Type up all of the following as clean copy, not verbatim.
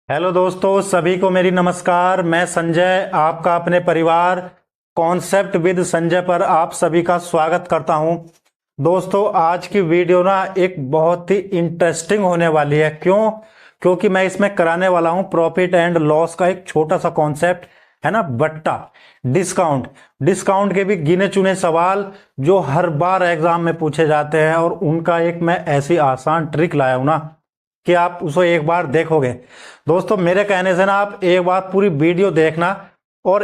Hello दोस्तों, सभी को मेरी नमस्कार। मैं संजय, आपका अपने परिवार कॉन्सेप्ट विद संजय पर आप सभी का स्वागत करता हूं। दोस्तों, आज की वीडियो ना एक बहुत ही इंटरेस्टिंग होने वाली है। क्योंकि मैं इसमें कराने वाला हूं प्रॉफिट एंड लॉस का एक छोटा सा कॉन्सेप्ट, है ना, बट्टा डिस्काउंट के भी गिने चुने सवाल जो हर बार एग्जाम में पूछे जाते हैं, और उनका एक मैं ऐसी आसान ट्रिक लाया हूं ना कि आप उसको एक बार देखोगे। दोस्तों, मेरे कहने से ना आप एक बार पूरी वीडियो देखना, और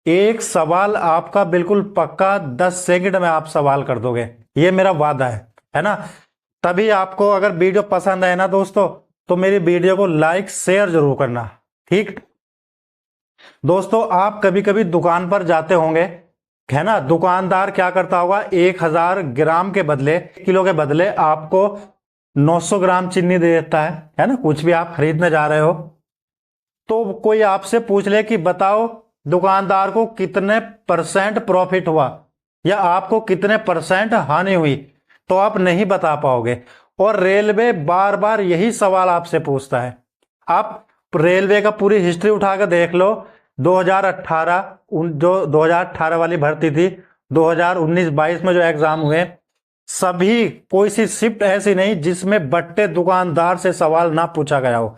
एक सवाल आपका बिल्कुल पक्का 10 सेकंड में आप सवाल कर दोगे, ये मेरा वादा है ना। तभी आपको अगर वीडियो पसंद आए ना दोस्तों, तो मेरी वीडियो को लाइक शेयर जरूर करना, ठीक। दोस्तों, आप कभी कभी दुकान पर जाते होंगे, है ना। दुकानदार क्या करता होगा, 1000 ग्राम के बदले, किलो के बदले आपको 900 ग्राम चीनी दे देता है ना। कुछ भी आप खरीदने जा रहे हो तो कोई आपसे पूछ ले कि बताओ दुकानदार को कितने % प्रॉफिट हुआ या आपको कितने % हानि हुई, तो आप नहीं बता पाओगे। और रेलवे बार बार यही सवाल आपसे पूछता है। आप रेलवे का पूरी हिस्ट्री उठा कर देख लो। 2018 जो 2018 वाली भर्ती थी, 2019-22 में जो एग्जाम हुए, सभी कोई सी शिफ्ट ऐसी नहीं जिसमें बट्टे दुकानदार से सवाल ना पूछा गया हो।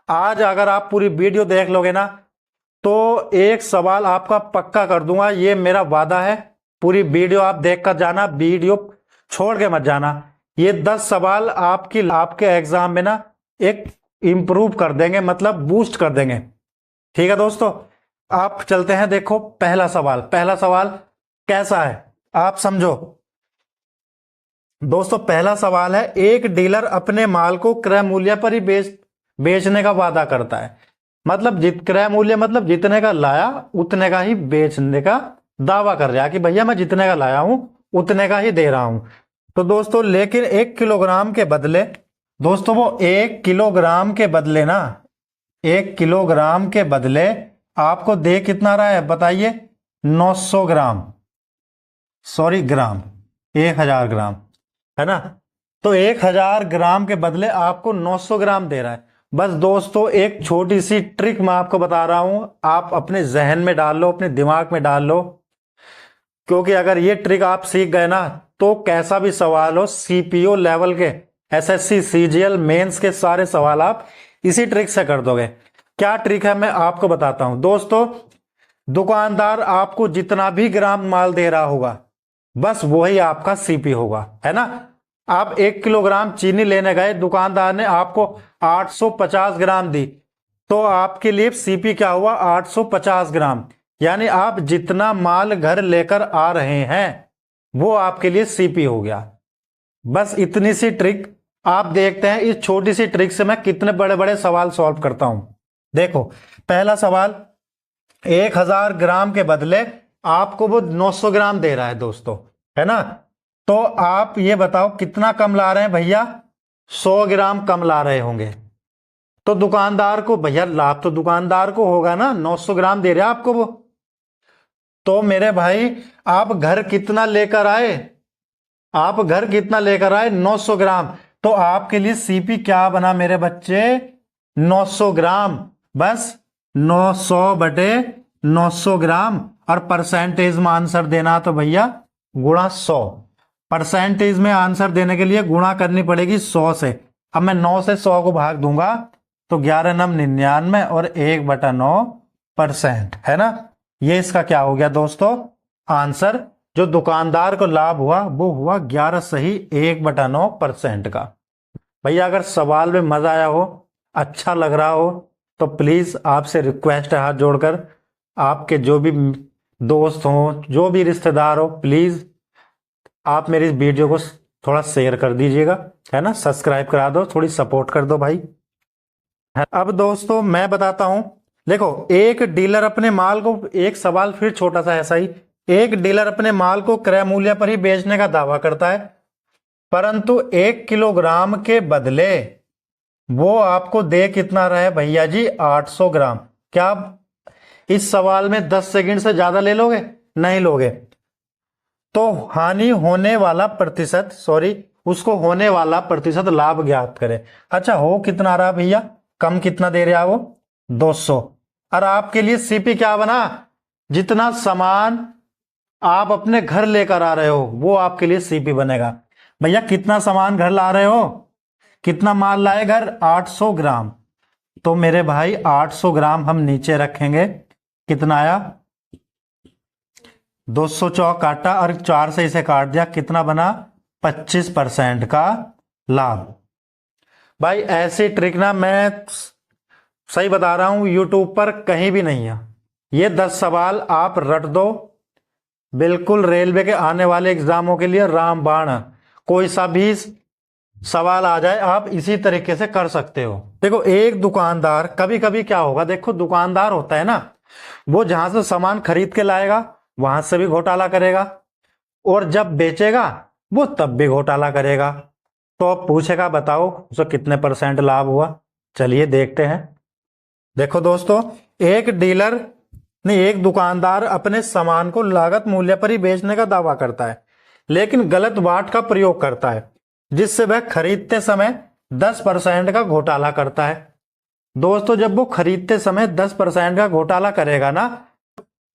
आज अगर आप पूरी वीडियो देख लोगे ना, तो एक सवाल आपका पक्का कर दूंगा, ये मेरा वादा है। पूरी वीडियो आप देखकर जाना, वीडियो छोड़ के मत जाना। ये 10 सवाल आपके एग्जाम में ना एक इंप्रूव कर देंगे, मतलब बूस्ट कर देंगे, ठीक है दोस्तों। आप चलते हैं, देखो पहला सवाल कैसा है आप समझो। दोस्तों, पहला सवाल है, एक डीलर अपने माल को क्रय मूल्य पर ही बेचने का वादा करता है। मतलब क्रय मूल्य मतलब जितने का लाया उतने का ही बेचने का दावा कर रहा है कि भैया मैं जितने का लाया हूं उतने का ही दे रहा हूं। तो दोस्तों, लेकिन 1 किलोग्राम के बदले, दोस्तों वो 1 किलोग्राम के बदले ना, 1 किलोग्राम के बदले आपको दे कितना रहा है बताइए? 900 ग्राम, सॉरी ग्राम, 1000 ग्राम, है ना। तो 1000 ग्राम के बदले आपको 900 ग्राम दे रहा है। बस दोस्तों, एक छोटी सी ट्रिक मैं आपको बता रहा हूं, आप अपने जहन में डाल लो, अपने दिमाग में डाल लो। क्योंकि अगर ये ट्रिक आप सीख गए ना, तो कैसा भी सवाल हो, सीपीओ लेवल के, एसएससी सीजीएल मेंस के सारे सवाल आप इसी ट्रिक से कर दोगे। क्या ट्रिक है मैं आपको बताता हूं। दोस्तों, दुकानदार आपको जितना भी ग्राम माल दे रहा होगा, बस वही आपका सीपी होगा, है ना। आप 1 किलोग्राम चीनी लेने गए, दुकानदार ने आपको 850 ग्राम दी, तो आपके लिए सीपी क्या हुआ? 850 ग्राम। यानी आप जितना माल घर लेकर आ रहे हैं वो आपके लिए सीपी हो गया। बस इतनी सी ट्रिक। आप देखते हैं इस छोटी सी ट्रिक से मैं कितने बड़े बड़े सवाल सॉल्व करता हूं। देखो, पहला सवाल, 1000 ग्राम के बदले आपको वो 900 ग्राम दे रहा है दोस्तों, है ना। तो आप ये बताओ कितना कम ला रहे हैं भैया? 100 ग्राम कम ला रहे होंगे। तो दुकानदार को, भैया लाभ तो दुकानदार को होगा ना, 900 ग्राम दे रहा है आपको वो। तो मेरे भाई, आप घर कितना लेकर आए? 900 ग्राम। तो आपके लिए सीपी क्या बना मेरे बच्चे? 900 ग्राम। बस 900 बटे 900 ग्राम। और परसेंटेज में आंसर देना तो भैया गुणा 100। परसेंटेज में आंसर देने के लिए गुणा करनी पड़ेगी 100 से। अब मैं 9 से 100 को भाग दूंगा तो 11 9 99 और 1/9%, है ना। ये इसका क्या हो गया दोस्तों? आंसर। जो दुकानदार को लाभ हुआ वो हुआ 11 सही 1/9% का। भैया, अगर सवाल में मजा आया हो, अच्छा लग रहा हो, तो प्लीज आपसे रिक्वेस्ट है हाथ जोड़कर, आपके जो भी दोस्त हो, जो भी रिश्तेदार हो, प्लीज आप मेरी इस वीडियो को थोड़ा शेयर कर दीजिएगा, है ना। सब्सक्राइब करा दो, थोड़ी सपोर्ट कर दो भाई। अब दोस्तों मैं बताता हूं। देखो, एक डीलर अपने माल को, एक सवाल फिर छोटा सा ऐसा ही, एक डीलर अपने माल को क्रय मूल्य पर ही बेचने का दावा करता है, परंतु 1 किलोग्राम के बदले वो आपको दे कितना रहा है भैया जी? 800 ग्राम। क्या आप इस सवाल में 10 सेकंड से ज्यादा ले लोगे? नहीं लोगे। तो हानि होने वाला प्रतिशत, सॉरी, उसको होने वाला प्रतिशत लाभ ज्ञात करें। अच्छा, हो कितना रहा भैया? कम कितना दे रहा है वो 200। और आपके लिए सीपी क्या बना, जितना सामान आप अपने घर लेकर आ रहे हो वो आपके लिए सीपी बनेगा। भैया कितना सामान घर ला रहे हो, कितना माल लाए घर, 800 ग्राम। तो मेरे भाई 800 ग्राम हम नीचे रखेंगे, कितना आया 200 चौक काटा और 4 से इसे काट दिया, कितना बना 25% का लाभ। भाई ऐसी ट्रिक ना मैं सही बता रहा हूं यूट्यूब पर कहीं भी नहीं है। ये 10 सवाल आप रट दो, बिल्कुल रेलवे के आने वाले एग्जामों के लिए रामबाण। कोई सा भी सवाल आ जाए आप इसी तरीके से कर सकते हो। देखो एक दुकानदार कभी कभी क्या होगा, देखो दुकानदार होता है ना, वो जहां से सामान खरीद के लाएगा वहां से भी घोटाला करेगा, और जब बेचेगा वो तब भी घोटाला करेगा। तो अब पूछेगा बताओ उसे कितने % लाभ हुआ। चलिए देखते हैं। देखो दोस्तों, एक डीलर नहीं, एक दुकानदार अपने सामान को लागत मूल्य पर ही बेचने का दावा करता है, लेकिन गलत बाट का प्रयोग करता है, जिससे वह खरीदते समय 10% का घोटाला करता है। दोस्तों जब वो खरीदते समय 10% का घोटाला करेगा ना,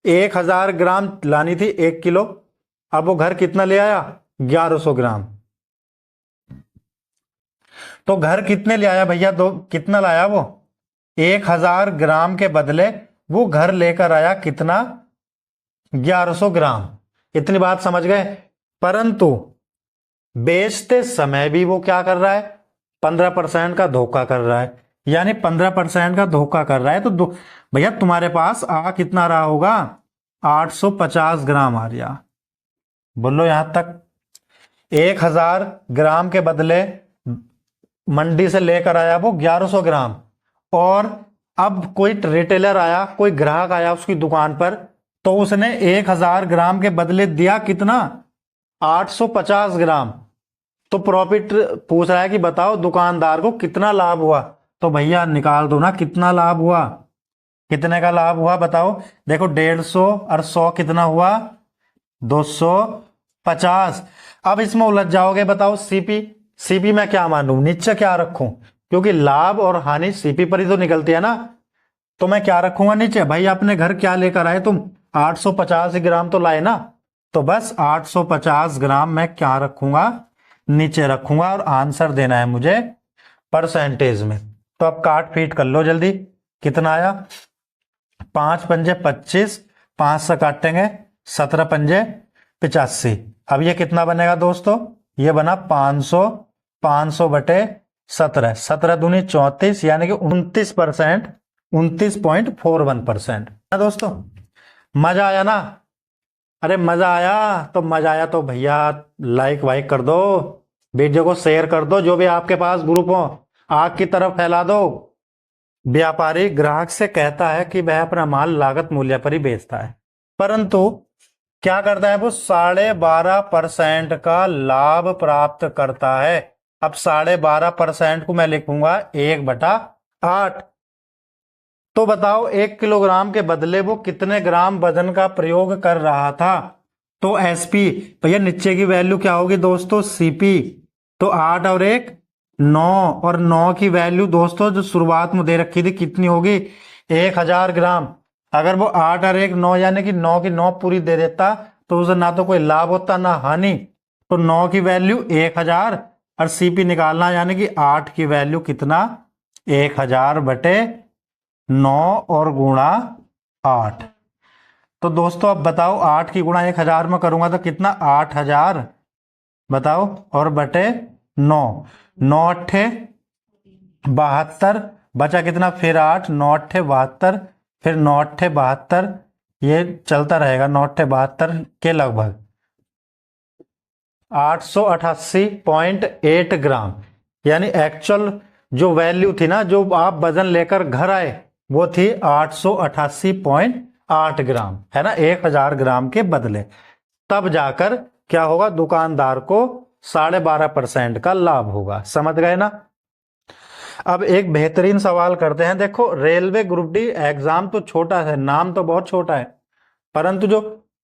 1000 ग्राम लानी थी 1 किलो, अब वो घर कितना ले आया 1100 ग्राम। तो घर कितने ले आया भैया, दो कितना लाया वो 1000 ग्राम के बदले वो घर लेकर आया कितना 1100 ग्राम। इतनी बात समझ गए। परंतु बेचते समय भी वो क्या कर रहा है 15% का धोखा कर रहा है, यानी 15% का धोखा कर रहा है। तो भैया तुम्हारे पास कितना रहा होगा 850 ग्राम आ रहा, बोलो यहां तक। 1000 ग्राम के बदले मंडी से लेकर आया वो 1100 ग्राम, और अब कोई रिटेलर आया, कोई ग्राहक आया उसकी दुकान पर, तो उसने 1000 ग्राम के बदले दिया कितना 850 ग्राम। तो प्रॉफिट पूछ रहा है कि बताओ दुकानदार को कितना लाभ हुआ। तो भैया निकाल दो ना कितना लाभ हुआ, कितने का लाभ हुआ बताओ। देखो 150 और 100 कितना हुआ 250। अब इसमें उलझ जाओगे, बताओ सीपी में क्या मानूं, नीचे क्या रखूं, क्योंकि लाभ और हानि सीपी पर ही तो निकलती है ना। तो मैं क्या रखूंगा नीचे, भाई अपने घर क्या लेकर आए तुम 850 ग्राम तो लाए ना, तो बस 850 ग्राम मैं क्या रखूंगा नीचे रखूंगा, और आंसर देना है मुझे परसेंटेज में। तो अब काट फीट कर लो जल्दी, कितना आया 5 पंजे 25, 5 से काटेंगे 17 पंजे 85। अब ये कितना बनेगा दोस्तों, ये बना 500, 500 बटे 17, 17 दूनी 34, यानी कि 29%, 29.41%। दोस्तों मजा आया ना, अरे मजा आया तो भैया लाइक वाइक कर दो, वीडियो को शेयर कर दो, जो भी आपके पास ग्रुप हो आग की तरफ फैला दो। व्यापारी ग्राहक से कहता है कि वह अपना माल लागत मूल्य पर ही बेचता है, परंतु क्या करता है वो 12.5% का लाभ प्राप्त करता है। अब 12.5% को मैं लिखूंगा 1/8। तो बताओ 1 किलोग्राम के बदले वो कितने ग्राम वजन का प्रयोग कर रहा था। तो एसपी भैया नीचे की वैल्यू क्या होगी दोस्तों सीपी, तो 8 और 1 9, और 9 की वैल्यू दोस्तों जो शुरुआत में दे रखी थी कितनी होगी 1000 ग्राम। अगर वो 8 और 1 9, यानी कि 9 की 9 पूरी दे देता तो उसे ना तो कोई लाभ होता ना हानि। तो 9 की वैल्यू 1000 और सीपी निकालना, यानी कि 8 की वैल्यू कितना 1000 बटे 9 और गुणा 8। तो दोस्तों अब बताओ 8 की गुणा 1000 में करूंगा तो कितना 8000 बताओ, और बटे 9, 9 अट्ठे 72, बचा कितना फिर 8, 9 अट्ठे 72, फिर 9 अट्ठे 72, ये चलता रहेगा 9 अट्ठे 72 के लगभग 888.8 ग्राम, यानी एक्चुअल जो वैल्यू थी ना, जो आप वजन लेकर घर आए वो थी 888.8 ग्राम, है ना 1000 ग्राम के बदले। तब जाकर क्या होगा दुकानदार को 12.5% का लाभ होगा। समझ गए ना। अब एक बेहतरीन सवाल करते हैं। देखो रेलवे ग्रुप डी एग्जाम तो छोटा है, नाम तो बहुत छोटा है, परंतु जो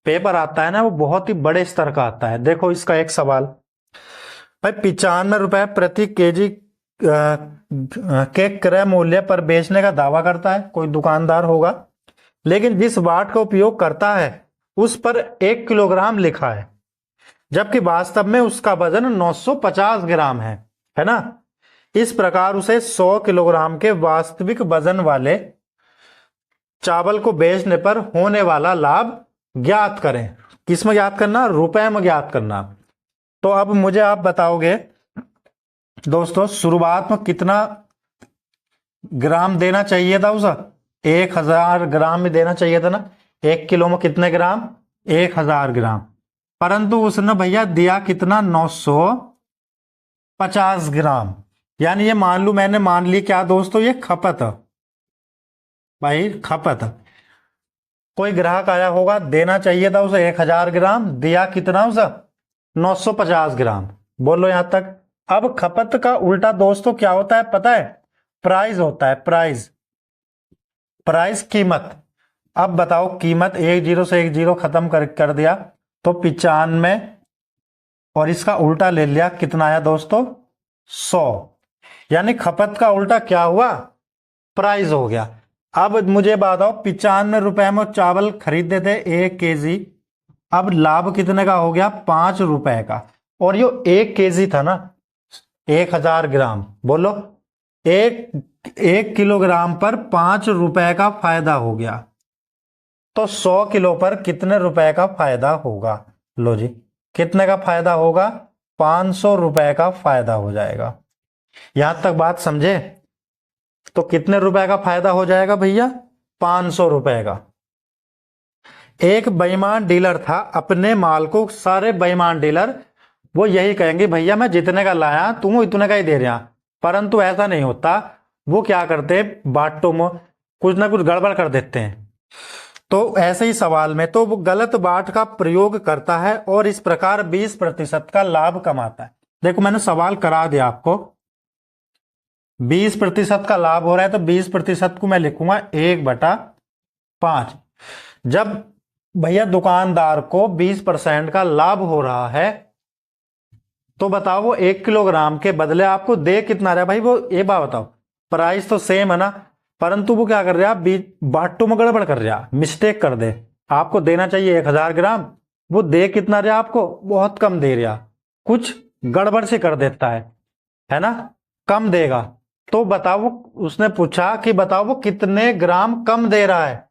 पेपर आता है ना वो बहुत ही बड़े स्तर का आता है। देखो इसका एक सवाल, भाई 95 रुपए प्रति केजी के क्रय मूल्य पर बेचने का दावा करता है, कोई दुकानदार होगा, लेकिन जिस वाट का उपयोग करता है उस पर 1 किलोग्राम लिखा है, जबकि वास्तव में उसका वजन 950 ग्राम है ना। इस प्रकार उसे 100 किलोग्राम के वास्तविक वजन वाले चावल को बेचने पर होने वाला लाभ ज्ञात करें। किस में ज्ञात करना? रुपए में ज्ञात करना। तो अब मुझे आप बताओगे दोस्तों, शुरुआत में कितना ग्राम देना चाहिए था उसे? 1000 ग्राम में देना चाहिए था ना। 1 किलो में कितने ग्राम? 1000 ग्राम। परंतु उसने भैया दिया कितना? 950 ग्राम। यानी ये मैंने मान ली क्या दोस्तों, ये खपत है भाई, खपत। कोई ग्राहक आया होगा, देना चाहिए था उसे 1000 ग्राम, दिया कितना उसे? 950 ग्राम। बोलो यहां तक। अब खपत का उल्टा दोस्तों क्या होता है पता है? प्राइस होता है। प्राइस कीमत। अब बताओ, कीमत 10 से 10 खत्म कर दिया तो 95, और इसका उल्टा ले लिया, कितना आया दोस्तों? 100। यानी खपत का उल्टा क्या हुआ? प्राइस हो गया। अब मुझे बताओ, 95 रुपए में चावल खरीदते थे 1 केजी, अब लाभ कितने का हो गया? 5 रुपए का। और ये 1 केजी था ना, 1000 ग्राम। बोलो, एक किलोग्राम पर 5 रुपए का फायदा हो गया, तो 100 किलो पर कितने रुपए का फायदा होगा? लो जी, कितने का फायदा होगा? 500 रुपए का फायदा हो जाएगा। यहां तक बात समझे? तो कितने रुपए का फायदा हो जाएगा भैया? 500 रुपए का। एक बेईमान डीलर था, अपने माल को सारे बेईमान डीलर वो यही कहेंगे, भैया मैं जितने का लाया तुम इतने का ही दे रहा। परंतु ऐसा नहीं होता। वो क्या करते हैं, बाटों में कुछ ना कुछ गड़बड़ कर देते हैं। तो ऐसे ही सवाल में तो वो गलत बाट का प्रयोग करता है और इस प्रकार 20% का लाभ कमाता है। देखो मैंने सवाल करा दिया आपको, 20% का लाभ हो रहा है तो 20% को मैं लिखूंगा 1/5। जब भैया दुकानदार को 20% का लाभ हो रहा है तो बताओ वो 1 किलोग्राम के बदले आपको दे कितना रहा है भाई? वो ये बात बताओ, प्राइस तो सेम है ना, परंतु वो क्या कर रहा है? बाटों में गड़बड़ कर रहा, मिस्टेक कर दे। आपको देना चाहिए 1000 ग्राम, वो दे कितना रहा आपको? बहुत कम दे रहा, कुछ गड़बड़ से कर देता है ना, कम देगा। तो बताओ, उसने पूछा कि बताओ वो कितने ग्राम कम दे रहा है?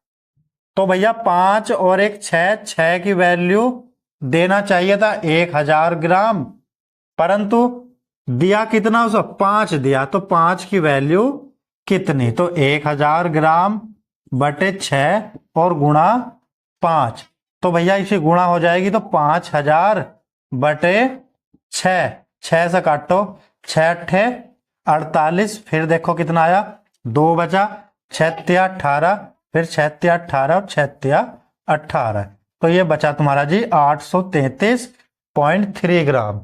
तो भैया 5 और 1 6, 6 की वैल्यू देना चाहिए था 1000 ग्राम, परंतु दिया कितना? उसे 5 दिया, तो 5 की वैल्यू कितनी? तो 1000 ग्राम बटे 6 और गुणा 5। तो भैया इसे गुणा हो जाएगी तो 5000 बटे 6, 6 से काटो, 6 48, फिर देखो कितना आया? 2 बचा, 6 18, फिर 6 18 और 6 18, तो ये बचा तुम्हारा जी 833.3 ग्राम।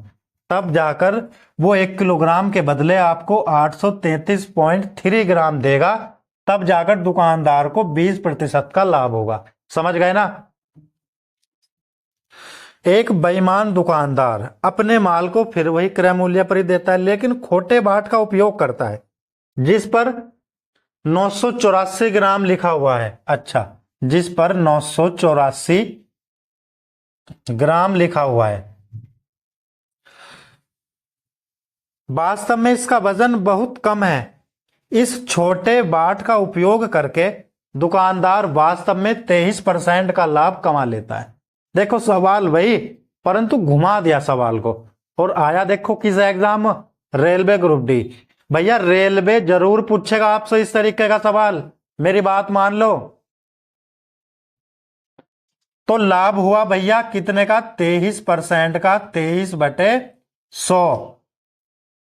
तब जाकर वो 1 किलोग्राम के बदले आपको 833.3 ग्राम देगा, तब जाकर दुकानदार को 20% का लाभ होगा। समझ गए ना? एक बेईमान दुकानदार अपने माल को फिर वही क्रय मूल्य पर ही देता है, लेकिन खोटे बाट का उपयोग करता है जिस पर 984 ग्राम लिखा हुआ है। अच्छा, जिस पर 984 ग्राम लिखा हुआ है, वास्तव में इसका वजन बहुत कम है। इस छोटे बाट का उपयोग करके दुकानदार वास्तव में 23% का लाभ कमा लेता है। देखो सवाल वही, परंतु घुमा दिया सवाल को, और आया देखो किस एग्जाम में? Railway group D. भैया रेलवे जरूर पूछेगा आपसे इस तरीके का सवाल, मेरी बात मान लो। तो लाभ हुआ भैया कितने का? 23% का, 23/100।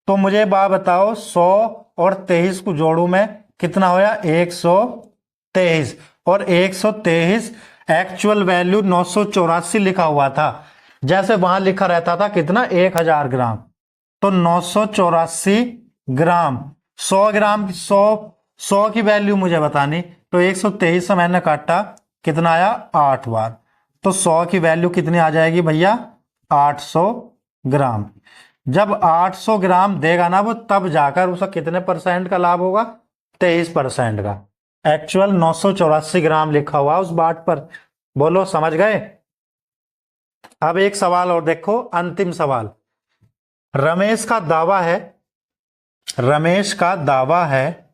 तो मुझे बात बताओ, 100 और 23 को जोड़ू मैं, कितना होया? 123। और 123 एक्चुअल वैल्यू 984 लिखा हुआ था, जैसे वहां लिखा रहता था कितना? 1000 ग्राम। तो 984 ग्राम, 100 ग्राम, 100 की वैल्यू मुझे बतानी, तो 123 से मैंने काटा, कितना आया? 8 बार। तो 100 की वैल्यू कितनी आ जाएगी भैया? 800 ग्राम। जब 800 ग्राम देगा ना वो, तब जाकर उसका कितने परसेंट का लाभ होगा? 23% का। एक्चुअल 984 ग्राम लिखा हुआ उस बाट पर। बोलो समझ गए? अब एक सवाल और देखो, अंतिम सवाल। रमेश का दावा है, रमेश का दावा है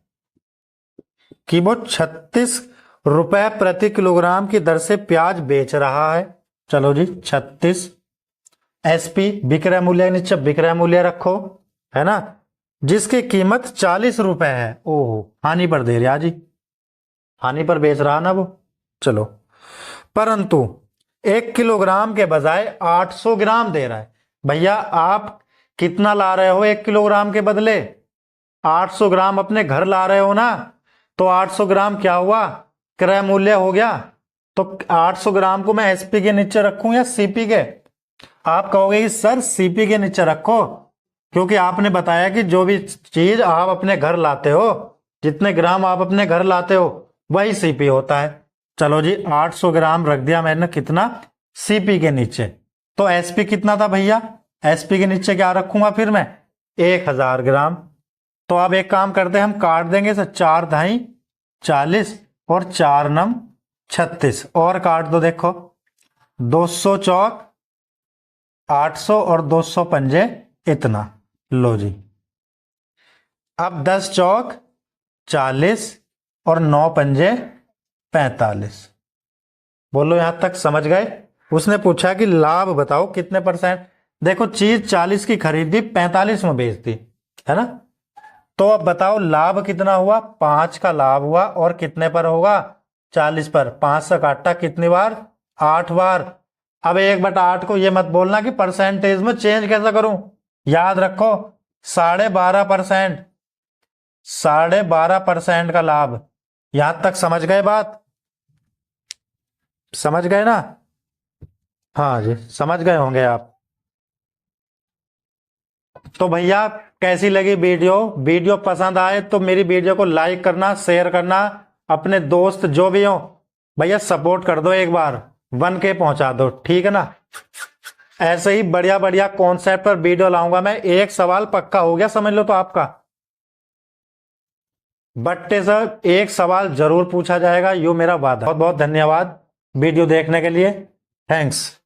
कि वो 36 रुपए प्रति किलोग्राम की दर से प्याज बेच रहा है। चलो जी, 36 एसपी विक्रय मूल्य के नीचे विक्रय मूल्य रखो, है ना, जिसकी कीमत 40 रुपए है। ओहो, हानि पर दे रहा जी, हानि पर बेच रहा ना वो। चलो, परंतु 1 किलोग्राम के बजाय 800 ग्राम दे रहा है। भैया आप कितना ला रहे हो 1 किलोग्राम के बदले? 800 ग्राम अपने घर ला रहे हो ना, तो 800 ग्राम क्या हुआ? क्रय मूल्य हो गया। तो 800 ग्राम को मैं एसपी के नीचे रखूं या सीपी के? आप कहोगे कि सर सीपी के नीचे रखो, क्योंकि आपने बताया कि जो भी चीज आप अपने घर लाते हो, जितने ग्राम आप अपने घर लाते हो, वही सीपी होता है। चलो जी, 800 ग्राम रख दिया मैंने, कितना? सीपी के नीचे। तो एसपी कितना था भैया? एसपी के नीचे क्या रखूंगा फिर मैं? 1000 ग्राम। तो अब एक काम करते हैं, हम काट देंगे सर, 4 ढाई 40 और 4 नम 36, और काट दो, देखो 200 चौक 800 और 200 पंजे इतना। लो जी, अब 10 चौक 40 और 9 पंजे 45। बोलो यहां तक समझ गए? उसने पूछा कि लाभ बताओ कितने परसेंट। देखो, चीज 40 की खरीदी, 45 में बेच दी, है ना। तो अब बताओ लाभ कितना हुआ? 5 का लाभ हुआ, और कितने पर होगा? 40 पर। 5 से काटा कितनी बार? 8 बार। अब 1/8 को ये मत बोलना कि परसेंटेज में चेंज कैसे करूं, याद रखो 12.5%, 12.5% का लाभ। यहां तक समझ गए बात? समझ गए ना? हाँ जी, समझ गए होंगे आप। तो भैया कैसी लगी वीडियो? वीडियो पसंद आए तो मेरी वीडियो को लाइक करना, शेयर करना, अपने दोस्त जो भी हो भैया सपोर्ट कर दो, एक बार 1K पहुंचा दो, ठीक है ना। ऐसे ही बढ़िया बढ़िया कॉन्सेप्ट पर वीडियो लाऊंगा मैं। एक सवाल पक्का हो गया समझ लो तो आपका, बट्टे सर एक सवाल जरूर पूछा जाएगा, यो मेरा वादा। बहुत बहुत धन्यवाद वीडियो देखने के लिए। थैंक्स।